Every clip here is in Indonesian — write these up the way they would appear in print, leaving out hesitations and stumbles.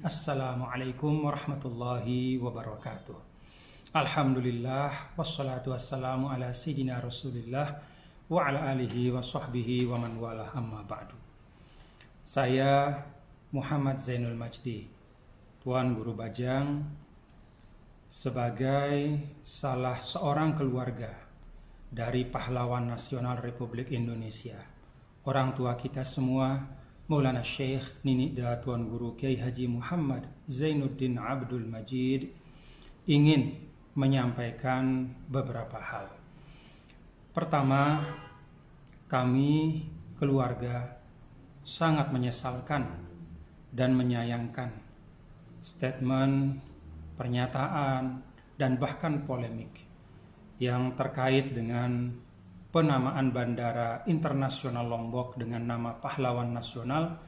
Assalamualaikum warahmatullahi wabarakatuh. Alhamdulillah wassalatu wassalamu ala sayyidina Rasulillah wa ala alihi wa sahbihi wa man walah, amma ba'du. Saya Muhammad Zainul Majdi, Tuan Guru Bajang, sebagai salah seorang keluarga dari pahlawan nasional Republik Indonesia, orang tua kita semua, Maulana Syekh Ninida Tuan Guru Kiai Haji Muhammad Zainuddin Abdul Majid, ingin menyampaikan beberapa hal. Pertama, kami keluarga sangat menyesalkan dan menyayangkan statement, pernyataan, dan bahkan polemik yang terkait dengan penamaan Bandara Internasional Lombok dengan nama pahlawan nasional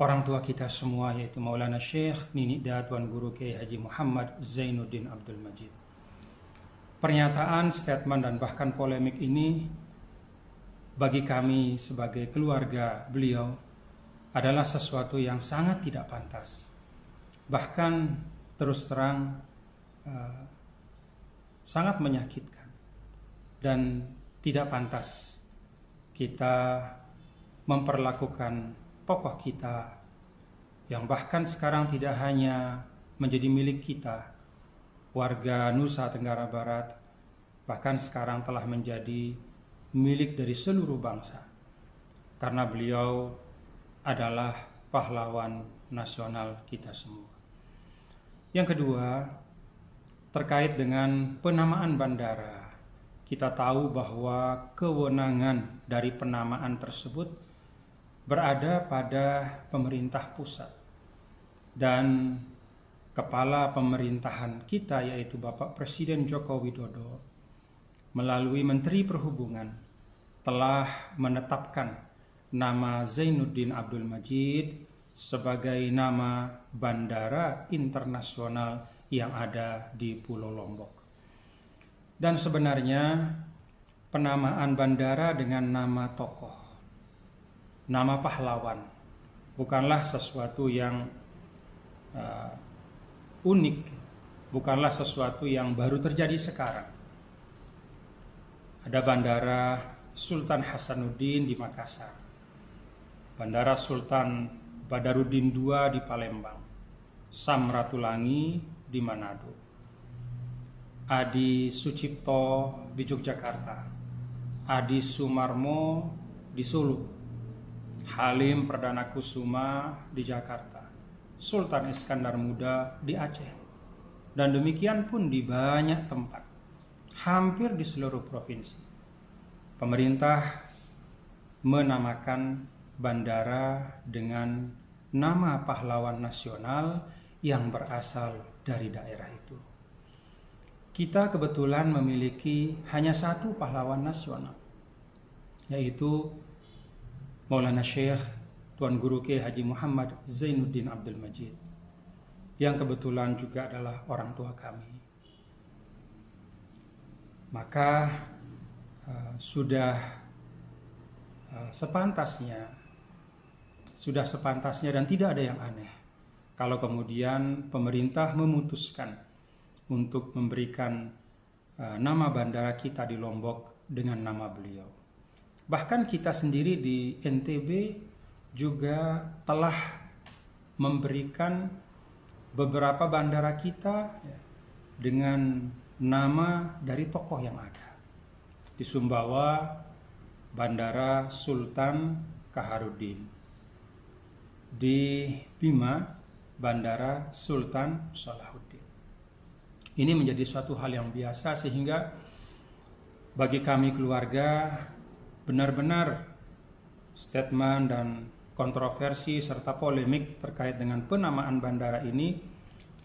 orang tua kita semua, yaitu Maulana Syekh Ninida Tuan Guru Kiai Haji Muhammad Zainuddin Abdul Majid. Pernyataan, statement, dan bahkan polemik ini bagi kami sebagai keluarga beliau adalah sesuatu yang sangat tidak pantas. Bahkan terus terang sangat menyakitkan dan tidak pantas kita memperlakukan tokoh kita yang bahkan sekarang tidak hanya menjadi milik kita, warga Nusa Tenggara Barat, bahkan sekarang telah menjadi milik dari seluruh bangsa, karena beliau adalah pahlawan nasional kita semua. Yang kedua, terkait dengan penamaan bandara. Kita tahu bahwa kewenangan dari penamaan tersebut berada pada pemerintah pusat, dan kepala pemerintahan kita yaitu Bapak Presiden Joko Widodo melalui Menteri Perhubungan telah menetapkan nama Zainuddin Abdul Majid sebagai nama bandara internasional yang ada di Pulau Lombok. Dan sebenarnya penamaan bandara dengan nama tokoh, nama pahlawan, bukanlah sesuatu yang unik, bukanlah sesuatu yang baru terjadi sekarang. Ada Bandara Sultan Hasanuddin di Makassar, Bandara Sultan Badarudin II di Palembang, Samratulangi di Manado, Adi Sucipto di Yogyakarta, Adi Sumarmo di Solo, Halim Perdana Kusuma di Jakarta, Sultan Iskandar Muda di Aceh, dan demikian pun di banyak tempat, hampir di seluruh provinsi. Pemerintah menamakan bandara dengan nama pahlawan nasional yang berasal dari daerah itu. Kita kebetulan memiliki hanya satu pahlawan nasional, yaitu Maulana Syekh Tuan Guru Kiai Haji Muhammad Zainuddin Abdul Majid, yang kebetulan juga adalah orang tua kami. Maka sudah sepantasnya dan tidak ada yang aneh kalau kemudian pemerintah memutuskan untuk memberikan nama bandara kita di Lombok dengan nama beliau. Bahkan kita sendiri di NTB juga telah memberikan beberapa bandara kita dengan nama dari tokoh yang ada. Di Sumbawa, Bandara Sultan Kaharudin. Di Bima, Bandara Sultan Salahuddin. Ini menjadi suatu hal yang biasa, sehingga bagi kami keluarga benar-benar statement dan kontroversi serta polemik terkait dengan penamaan bandara ini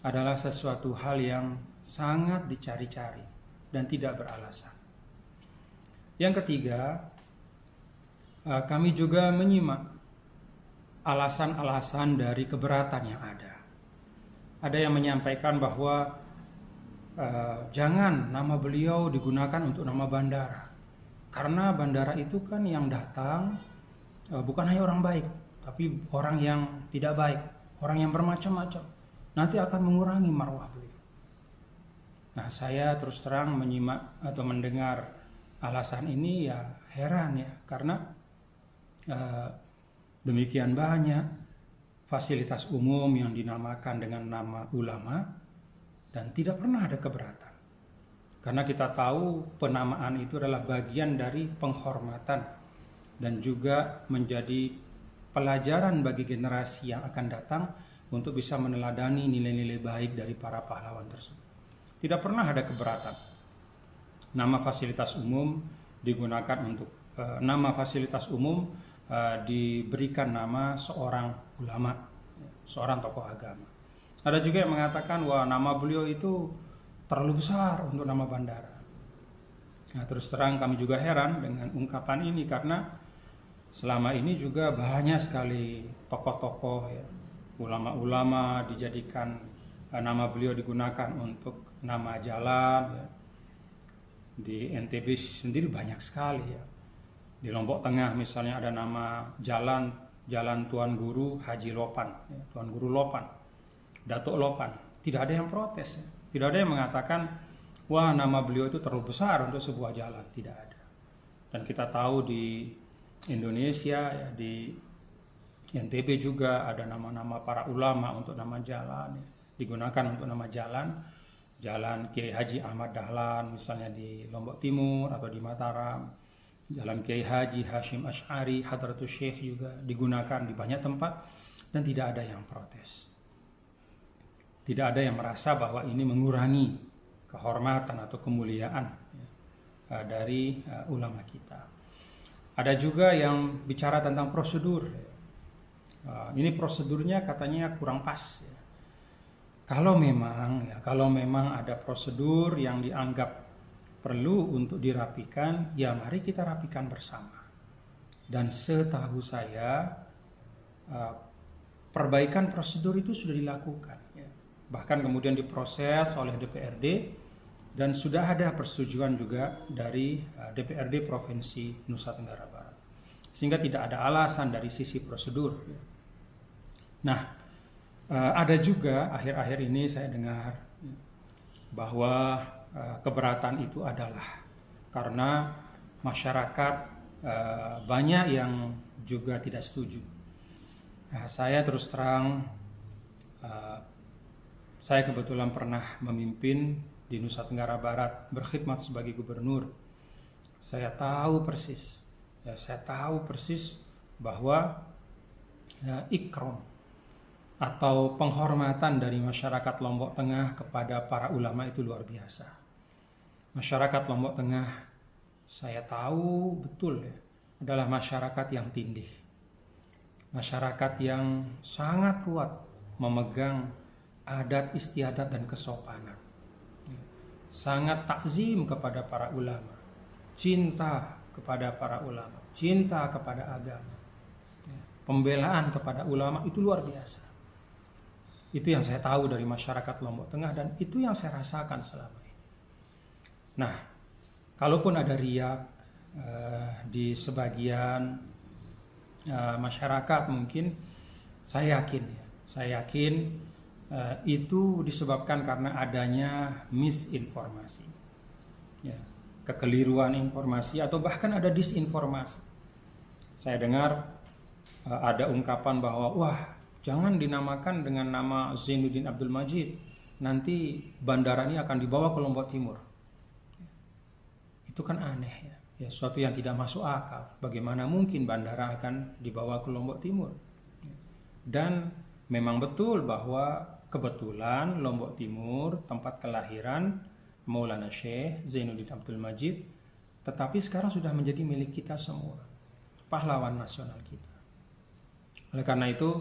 adalah sesuatu hal yang sangat dicari-cari dan tidak beralasan. Yang ketiga, kami juga menyimak alasan-alasan dari keberatan yang ada. Ada yang menyampaikan bahwa jangan nama beliau digunakan untuk nama bandara, karena bandara itu kan yang datang bukan hanya orang baik, tapi orang yang tidak baik, orang yang bermacam-macam, nanti akan mengurangi marwah beliau. Nah, saya terus terang menyimak atau mendengar alasan ini ya heran ya, karena demikian banyak fasilitas umum yang dinamakan dengan nama ulama dan tidak pernah ada keberatan. Karena kita tahu penamaan itu adalah bagian dari penghormatan dan juga menjadi pelajaran bagi generasi yang akan datang untuk bisa meneladani nilai-nilai baik dari para pahlawan tersebut. Tidak pernah ada keberatan. Nama fasilitas umum digunakan untuk nama fasilitas umum diberikan nama seorang ulama, seorang tokoh agama. Ada juga yang mengatakan wah nama beliau itu terlalu besar untuk nama bandara. Nah, terus terang kami juga heran dengan ungkapan ini karena selama ini juga banyak sekali tokoh-tokoh ya, ulama-ulama dijadikan nama beliau digunakan untuk nama jalan ya. Di NTB sendiri banyak sekali ya. Di Lombok Tengah misalnya ada nama jalan Tuan Guru Haji Lopan ya, Tuan Guru Lopan, Datuk Lopan. Tidak ada yang protes ya. Tidak ada yang mengatakan wah nama beliau itu terlalu besar untuk sebuah jalan. Tidak ada. Dan kita tahu di Indonesia ya, di NTB juga ada nama-nama para ulama untuk nama jalan ya, digunakan untuk nama jalan Kiai Haji Ahmad Dahlan misalnya di Lombok Timur atau di Mataram, jalan Kiai Haji Hashim Asy'ari Hadratus Syekh juga digunakan di banyak tempat dan tidak ada yang protes. Tidak ada yang merasa bahwa ini mengurangi kehormatan atau kemuliaan ya, dari ulama kita. Ada juga yang bicara tentang prosedur. Ini prosedurnya katanya kurang pas. Ya. Kalau memang ada prosedur yang dianggap perlu untuk dirapikan, ya mari kita rapikan bersama. Dan setahu saya perbaikan prosedur itu sudah dilakukan. Ya. Bahkan kemudian diproses oleh DPRD dan sudah ada persetujuan juga dari DPRD Provinsi Nusa Tenggara Barat. Sehingga tidak ada alasan dari sisi prosedur. Nah, ada juga akhir-akhir ini saya dengar bahwa keberatan itu adalah karena masyarakat banyak yang juga tidak setuju. Nah, saya terus terang saya kebetulan pernah memimpin di Nusa Tenggara Barat, berkhidmat sebagai gubernur. Saya tahu persis bahwa ikram atau penghormatan dari masyarakat Lombok Tengah kepada para ulama itu luar biasa. Masyarakat Lombok Tengah saya tahu betul ya, adalah masyarakat yang tindih. Masyarakat yang sangat kuat memegang adat istiadat dan kesopanan. Sangat takzim kepada para ulama, cinta kepada para ulama, cinta kepada agama, pembelaan kepada ulama itu luar biasa. Itu yang saya tahu dari masyarakat Lombok Tengah dan itu yang saya rasakan selama ini. Nah, kalaupun ada riak di sebagian masyarakat mungkin, saya yakin itu disebabkan karena adanya misinformasi, ya, kekeliruan informasi atau bahkan ada disinformasi. Saya dengar ada ungkapan bahwa wah jangan dinamakan dengan nama Zainuddin Abdul Majid, nanti bandara ini akan dibawa ke Lombok Timur. Itu kan aneh ya, sesuatu yang tidak masuk akal. Bagaimana mungkin bandara akan dibawa ke Lombok Timur? Dan memang betul bahwa kebetulan Lombok Timur tempat kelahiran Maulana Syekh Zainuddin Abdul Majid, tetapi sekarang sudah menjadi milik kita semua, pahlawan nasional kita. Oleh karena itu,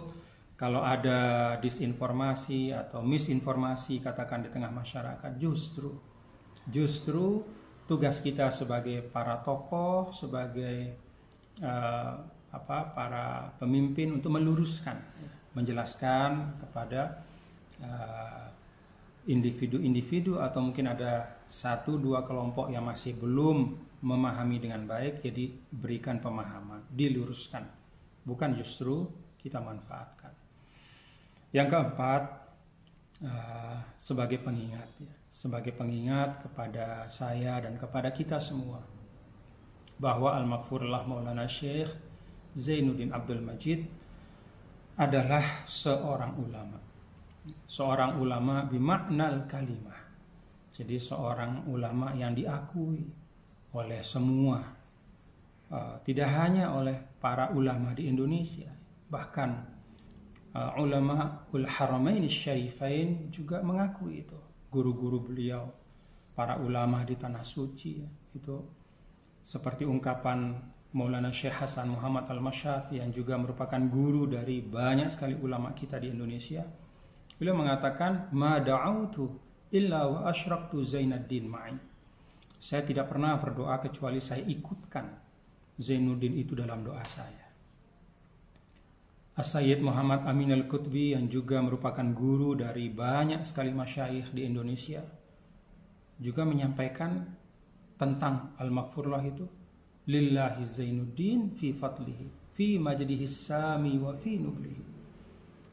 kalau ada disinformasi atau misinformasi katakan di tengah masyarakat, justru tugas kita sebagai para tokoh, sebagai para pemimpin untuk meluruskan, menjelaskan kepada individu-individu atau mungkin ada 1-2 kelompok yang masih belum memahami dengan baik, jadi berikan pemahaman, diluruskan, bukan justru kita manfaatkan. Yang keempat, sebagai pengingat ya, sebagai pengingat kepada saya dan kepada kita semua bahwa Al-Maghfurullah Maulana Syekh Zainuddin Abdul Majid adalah seorang ulama bimaknal kalimah. Jadi seorang ulama yang diakui oleh semua, tidak hanya oleh para ulama di Indonesia, bahkan ulama Haramain Syarifain juga mengakui itu. Guru-guru beliau, para ulama di Tanah Suci ya, itu seperti ungkapan Maulana Syekh Hasan Muhammad Al-Masyati yang juga merupakan guru dari banyak sekali ulama kita di Indonesia. Beliau mengatakan, "Ma da'autu illa wa asyraktu Zainuddin ma'i." Saya tidak pernah berdoa kecuali saya ikutkan Zainuddin itu dalam doa saya. As-Sayyid Muhammad Amin Al-Qutbi yang juga merupakan guru dari banyak sekali masyayikh di Indonesia juga menyampaikan tentang Al-Maghfurullah itu, lillahi Zainuddin fi fadlihi fi majdihi sami wa fi nublihi.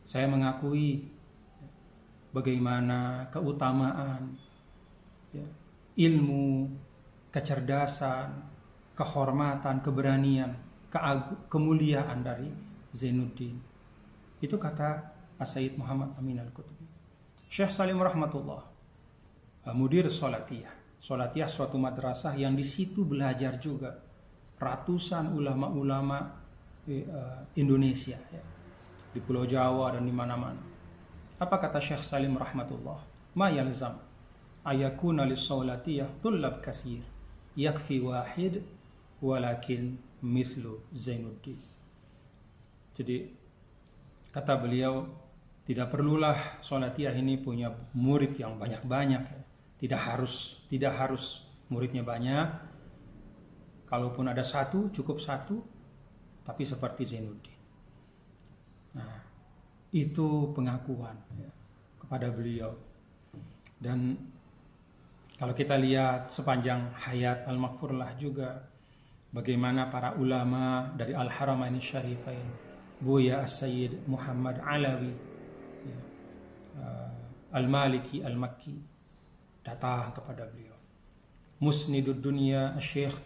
Saya mengakui bagaimana keutamaan ya, ilmu, kecerdasan, kehormatan, keberanian, kemuliaan dari Zainuddin. Itu kata As-Sayyid Muhammad Amin Al-Qutbi. Syekh Salim rahmatullah, mudir Salatiyah. Salatiyah suatu madrasah yang di situ belajar juga ratusan ulama-ulama Indonesia ya, di Pulau Jawa dan di mana-mana. Apa kata Syekh Salim rahmatullah? Ma yalzam ayakuna lis-Salatiyah tullab katsir, yakfi wahid walakin mithlu Zainuddin. Jadi kata beliau, tidak perlulah Salatiyah ini punya murid yang banyak-banyak. Tidak harus muridnya banyak. Kalaupun ada satu, cukup satu, tapi seperti Zainuddin. Nah, itu pengakuan ya, kepada beliau. Dan kalau kita lihat sepanjang hayat Al-Maghfurullah juga, bagaimana para ulama dari Al-Haramain Syarifain, Buya As-Sayyid Muhammad Alawi ya, Al-Maliki Al-Makki datang kepada beliau. Musnidud Dunia Syekh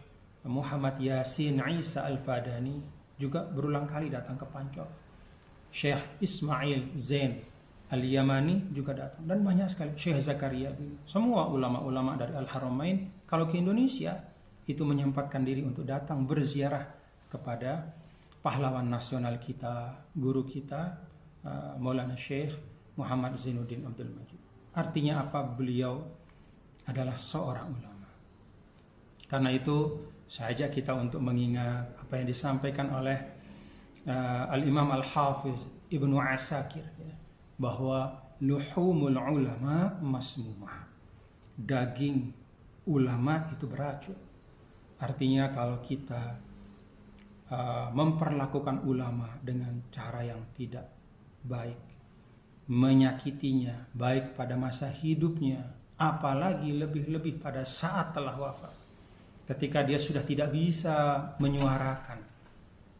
Muhammad Yasin Isa Al-Fadani juga berulang kali datang ke Pancor. Syekh Ismail Zain Al-Yamani juga datang, dan banyak sekali. Syekh Zakaria, semua ulama-ulama dari Al-Haramain kalau ke Indonesia itu menyempatkan diri untuk datang berziarah kepada pahlawan nasional kita, guru kita, Maulana Syekh Muhammad Zainuddin Abdul Majid. Artinya apa? Beliau adalah seorang ulama. Karena itu saya ajak kita untuk mengingat apa yang disampaikan oleh Al-Imam Al-Hafiz Ibnu Asakir ya, bahwa luhumul ulama masmumah, daging ulama itu beracun. Artinya kalau kita memperlakukan ulama dengan cara yang tidak baik, menyakitinya baik pada masa hidupnya, apalagi lebih-lebih pada saat telah wafat, ketika dia sudah tidak bisa menyuarakan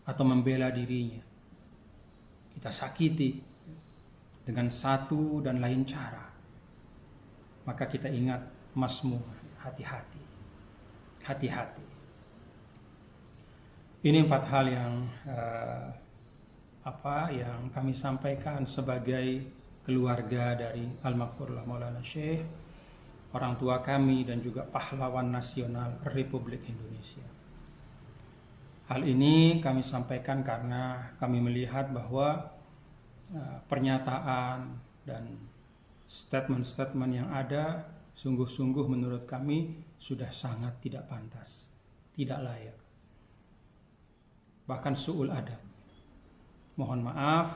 atau membela dirinya, kita sakiti dengan satu dan lain cara, maka kita ingat masmum, hati-hati. Ini 4 hal yang yang kami sampaikan sebagai keluarga dari Al-Maghfurullah Maulana Syekh, orang tua kami dan juga pahlawan nasional Republik Indonesia. Hal ini kami sampaikan karena kami melihat bahwa pernyataan dan statement-statement yang ada sungguh-sungguh menurut kami sudah sangat tidak pantas, tidak layak, bahkan su'ul adab. Mohon maaf,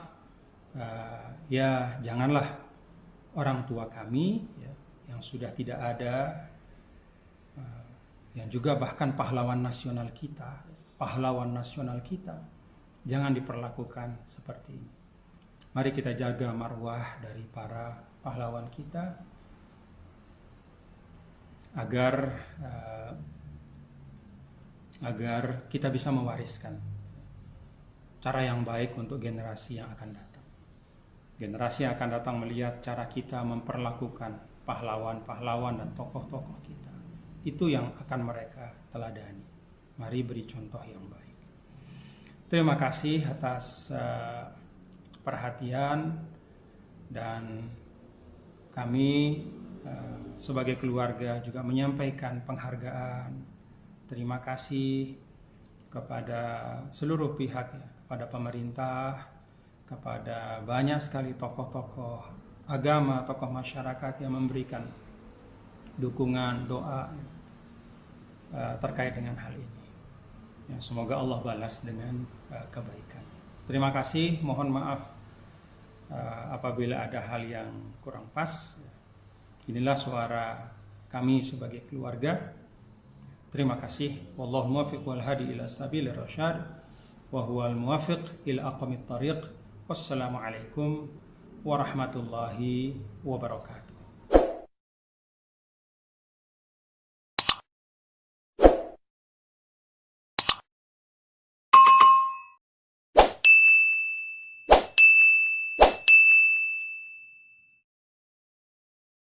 ya janganlah orang tua kami ya, yang sudah tidak ada, yang juga bahkan pahlawan nasional kita, jangan diperlakukan seperti ini. Mari kita jaga marwah dari para pahlawan kita agar kita bisa mewariskan cara yang baik untuk generasi yang akan datang. Generasi yang akan datang melihat cara kita memperlakukan pahlawan-pahlawan dan tokoh-tokoh kita. Itu yang akan mereka teladani. Mari beri contoh yang baik. Terima kasih atas perhatian, dan kami sebagai keluarga juga menyampaikan penghargaan, terima kasih kepada seluruh pihak, ya, kepada pemerintah, kepada banyak sekali tokoh-tokoh agama, tokoh masyarakat yang memberikan dukungan, doa terkait dengan hal ini. Ya, semoga Allah balas dengan kebaikan. Terima kasih, mohon maaf apabila ada hal yang kurang pas. Inilah suara kami sebagai keluarga. Terima kasih. Wallahu muwaffiq wal hadi ila sabilir rasyad wa huwal muwaffiq ila aqwamit thariq. Wassalamualaikum warahmatullahi wabarakatuh.